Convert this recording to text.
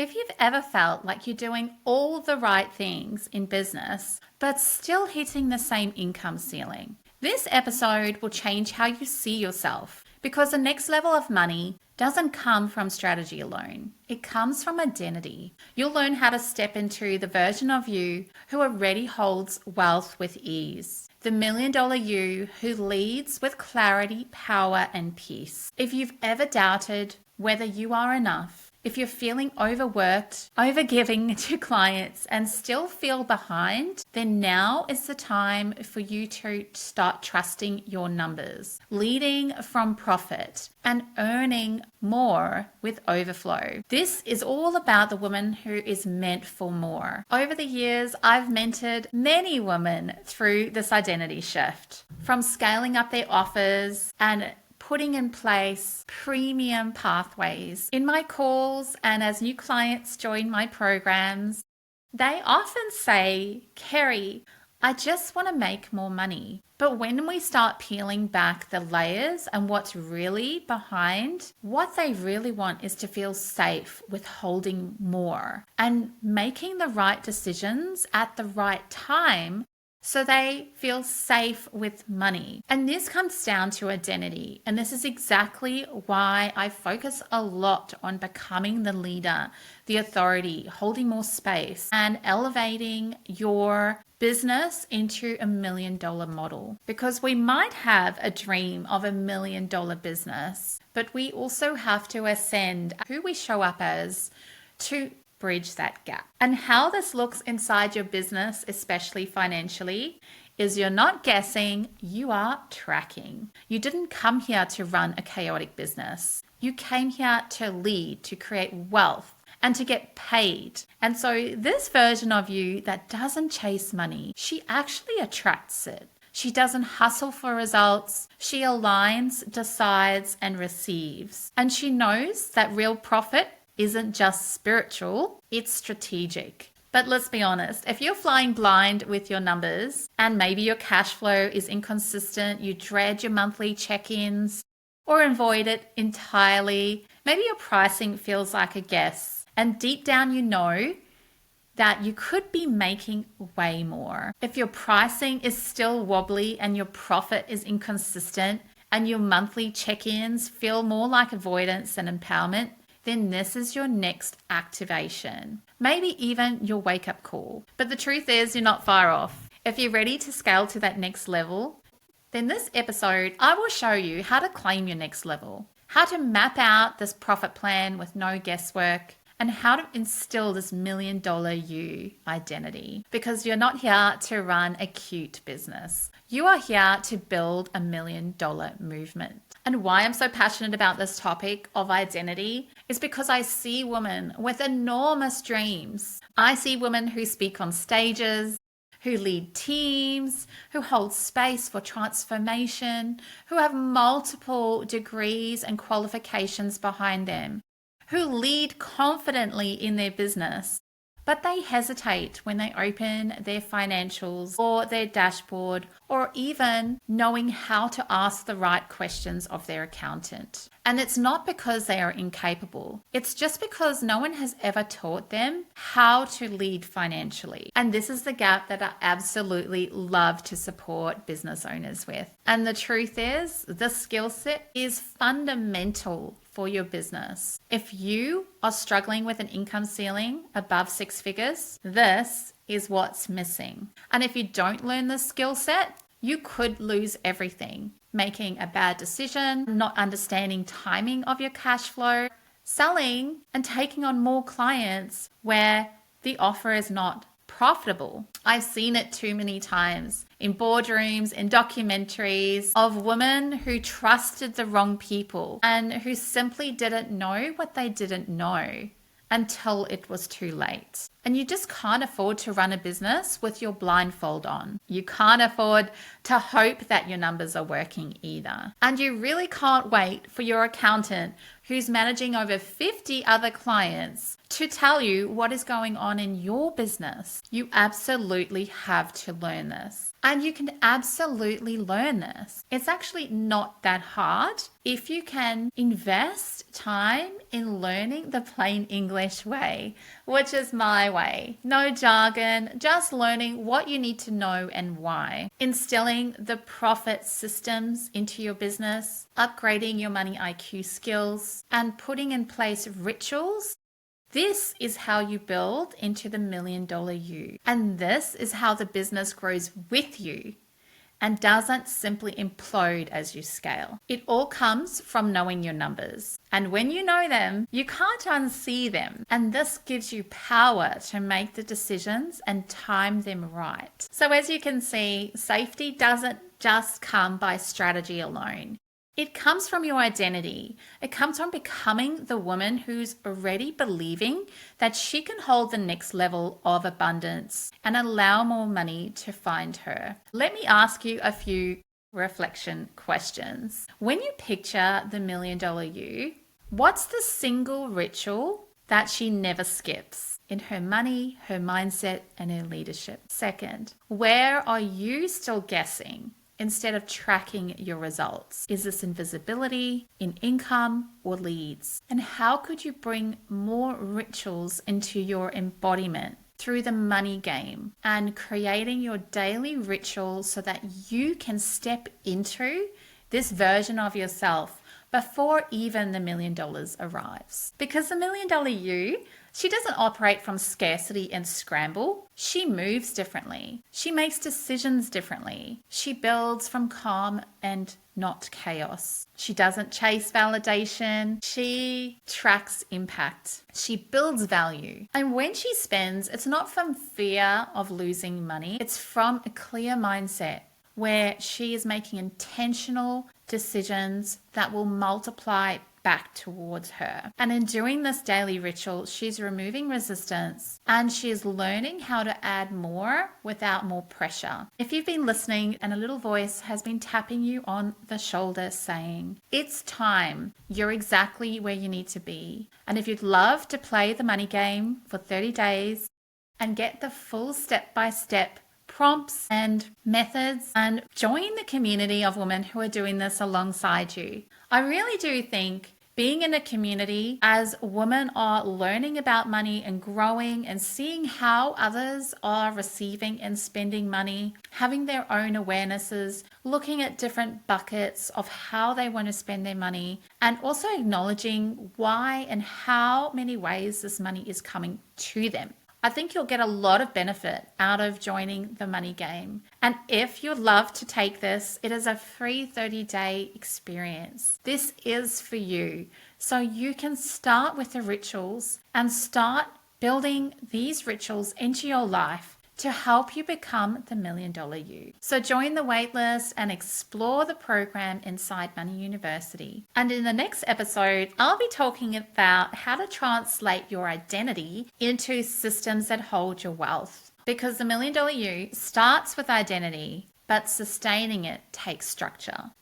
If you've ever felt like you're doing all the right things in business, but still hitting the same income ceiling, this episode will change how you see yourself, because the next level of money doesn't come from strategy alone. It comes from identity. You'll learn how to step into the version of you who already holds wealth with ease. The $1 million you who leads with clarity, power, and peace. If you've ever doubted whether you are enough, if you're feeling overworked, overgiving to clients, and still feel behind, then now is the time for you to start trusting your numbers, leading from profit, and earning more with overflow. This is all about the woman who is meant for more. Over the years, I've mentored many women through this identity shift, from scaling up their offers and putting in place premium pathways. In my calls and as new clients join my programs, they often say, Kerry, I just want to make more money. But when we start peeling back the layers and what's really behind, what they really want is to feel safe with holding more and making the right decisions at the right time, so they feel safe with money. And this comes down to identity. And this is exactly why I focus a lot on becoming the leader, the authority, holding more space, and elevating your business into $1 million model. Because we might have a dream of $1 million business, but we also have to ascend who we show up as to bridge that gap. And how this looks inside your business, especially financially, is you're not guessing, you are tracking. You didn't come here to run a chaotic business. You came here to lead, to create wealth, and to get paid. And so this version of you that doesn't chase money, she actually attracts it. She doesn't hustle for results. She aligns, decides, and receives. And she knows that real profit isn't just spiritual, it's strategic. But let's be honest, if you're flying blind with your numbers and maybe your cash flow is inconsistent, you dread your monthly check-ins or avoid it entirely, maybe your pricing feels like a guess, and deep down you know that you could be making way more. If your pricing is still wobbly and your profit is inconsistent and your monthly check-ins feel more like avoidance than empowerment, then this is your next activation. Maybe even your wake-up call. But the truth is, you're not far off. If you're ready to scale to that next level, then this episode, I will show you how to claim your next level, how to map out this profit plan with no guesswork, and how to instill this $1 million you identity. Because you're not here to run a cute business. You are here to build $1 million movement. And why I'm so passionate about this topic of identity is because I see women with enormous dreams. I see women who speak on stages, who lead teams, who hold space for transformation, who have multiple degrees and qualifications behind them, who lead confidently in their business, but they hesitate when they open their financials or their dashboard, or even knowing how to ask the right questions of their accountant. And it's not because they are incapable. It's just because no one has ever taught them how to lead financially. And this is the gap that I absolutely love to support business owners with. And the truth is, the skill set is fundamental for your business. If you are struggling with an income ceiling above 6 figures, this is what's missing. And if you don't learn this skill set, you could lose everything. Making a bad decision, not understanding timing of your cash flow, selling and taking on more clients where the offer is not profitable. I've seen it too many times in boardrooms, in documentaries of women who trusted the wrong people and who simply didn't know what they didn't know until it was too late. And you just can't afford to run a business with your blindfold on. You can't afford to hope that your numbers are working either. And you really can't wait for your accountant who's managing over 50 other clients to tell you what is going on in your business. You absolutely have to learn this. And you can absolutely learn this. It's actually not that hard if you can invest time in learning the plain English way, which is my way. No jargon, just learning what you need to know and why. Instilling the profit systems into your business, upgrading your money IQ skills, and putting in place rituals. This is how you build into the $1 million you. And this is how the business grows with you and doesn't simply implode as you scale. It all comes from knowing your numbers. And when you know them, you can't unsee them. And this gives you power to make the decisions and time them right. So as you can see, safety doesn't just come by strategy alone. It comes from your identity. It comes from becoming the woman who's already believing that she can hold the next level of abundance and allow more money to find her. Let me ask you a few reflection questions. When you picture the $1 million you, what's the single ritual that she never skips in her money, her mindset, and her leadership? Second, where are you still guessing instead of tracking your results? Is this in visibility, in income, or leads? And how could you bring more rituals into your embodiment through the money game and creating your daily rituals so that you can step into this version of yourself before even the $1 million arrives? Because the $1 million you, she doesn't operate from scarcity and scramble. She moves differently. She makes decisions differently. She builds from calm and not chaos. She doesn't chase validation. She tracks impact. She builds value. And when she spends, it's not from fear of losing money. It's from a clear mindset where she is making intentional decisions that will multiply back towards her. And in doing this daily ritual, she's removing resistance and she is learning how to add more without more pressure. If you've been listening and a little voice has been tapping you on the shoulder saying, it's time, you're exactly where you need to be. And if you'd love to play the money game for 30 days and get the full step-by-step prompts and methods and join the community of women who are doing this alongside you. I really do think being in a community as women are learning about money and growing and seeing how others are receiving and spending money, having their own awarenesses, looking at different buckets of how they want to spend their money, and also acknowledging why and how many ways this money is coming to them. I think you'll get a lot of benefit out of joining the money game. And if you'd love to take this, it is a free 30-day experience. This is for you. So you can start with the rituals and start building these rituals into your life to help you become the $1 million you. So join the waitlist and explore the program inside Money University. And in the next episode, I'll be talking about how to translate your identity into systems that hold your wealth. Because the $1 million you starts with identity, but sustaining it takes structure.